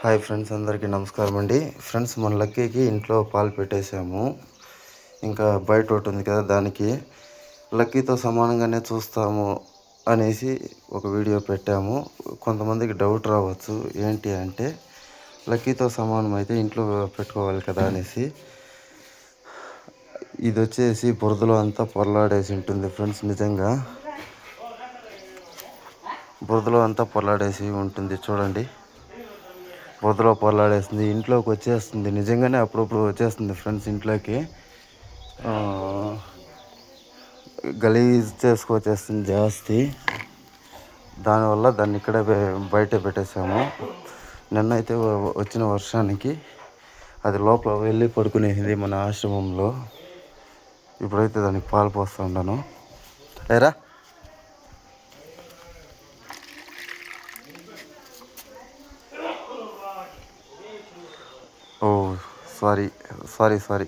Hi friends, అందరికీ నమస్కారం అండి. ఫ్రెండ్స్, మన లక్కీకి ఇంట్లో పాలు పెట్టేశాము. ఇంకా బయట ఒకటి ఉంది కదా, దానికి లక్కీతో సమానంగానే చూస్తాము అనేసి ఒక వీడియో పెట్టాము. కొంతమందికి డౌట్ రావచ్చు, ఏంటి అంటే లక్కీతో సమానం అయితే ఇంట్లో పెట్టుకోవాలి కదా అనేసి. ఇది వచ్చేసి బురదలో అంతా పొరలాడేసి ఉంటుంది ఫ్రెండ్స్. నిజంగా బురదలో అంతా పొరలాడేసి ఉంటుంది, చూడండి. బురదలో పొరలాడేస్తుంది, ఇంట్లోకి వచ్చేస్తుంది. నిజంగానే అప్పుడప్పుడు వచ్చేస్తుంది ఫ్రెండ్స్ ఇంట్లోకి. గలీజ్ చేసుకొచ్చేస్తుంది జాస్తి. దానివల్ల దాన్ని ఇక్కడే బయట పెట్టేసాము. నిన్నైతే వచ్చిన వర్షానికి అది లోపల వెళ్ళి పడుకునేది మన ఆశ్రమంలో. ఇప్పుడైతే దానికి పాలు పోస్తూ ఉన్నాను. ఏరా, ఓ సారీ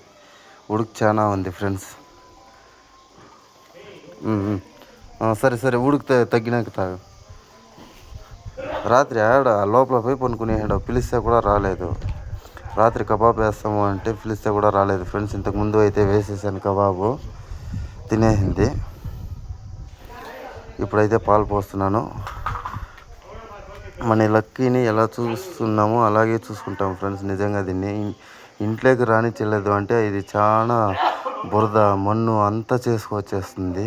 ఉడుకు చాలా ఉంది ఫ్రెండ్స్. సరే ఉడుకు తగ్గినాక తాగు. రాత్రి ఆడ లోపల పోయి పనుకునేసాడు, పిలిస్తే కూడా రాలేదు. రాత్రి కబాబ్ వేస్తాము అంటే పిలిస్తే కూడా రాలేదు ఫ్రెండ్స్. ఇంతకుముందు అయితే వేసేసాను కబాబు, తినేసింది. ఇప్పుడైతే పాలు పోస్తున్నాను. మన లక్కీని ఎలా చూస్తున్నామో అలాగే చూసుకుంటాం ఫ్రెండ్స్. నిజంగా దీన్ని ఇంట్లోకి రానిచ్చలేదు అంటే ఇది చాలా బురద మన్ను అంతా చేసుకొచ్చేస్తుంది.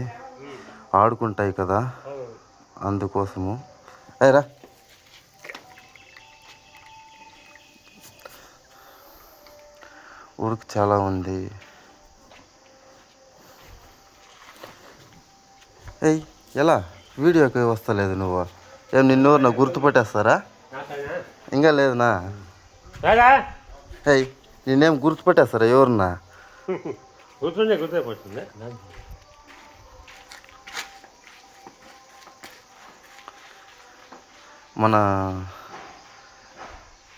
ఆడుకుంటాయి కదా, అందుకోసము. అయ్యరా, ఉడుకు చాలా ఉంది. ఎలా వీడియోకి వస్తలేదు నువ్వు? ఏం నిన్ను నా గుర్తుపట్టేస్తారా? ఇంకా లేదునా? నేనేం గుర్తుపట్టేస్తారా ఎవరున్నా?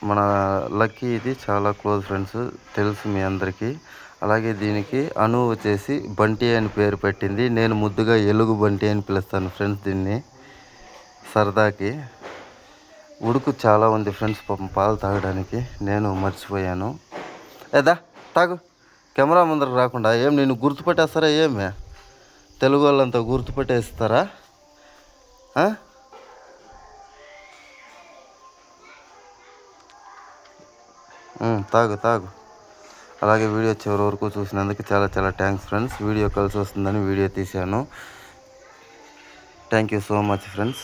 మన లక్కీ ఇది చాలా క్లోజ్ ఫ్రెండ్స్, తెలుసు మీ అందరికీ. అలాగే దీనికి అను వచ్చేసి బంటి అని పేరు పెట్టింది. నేను ముద్దుగా ఎలుగు బంటి అని పిలుస్తాను ఫ్రెండ్స్ దీన్ని, సరదాకి. ఉడుకు చాలా ఉంది ఫ్రెండ్స్, పాపం పాలు తాగడానికి నేను మర్చిపోయాను. ఏదా తాగు, కెమెరా ముందరకు రాకుండా. ఏం నేను గుర్తుపట్టేస్తారా? ఏమే తెలుగు వాళ్ళంతా గుర్తుపట్టేస్తారా? తాగు. అలాగే వీడియో చివరి వరకు చూసినందుకు చాలా థ్యాంక్స్ ఫ్రెండ్స్. వీడియో కలిసి వస్తుందని వీడియో తీశాను. Thank you so much friends.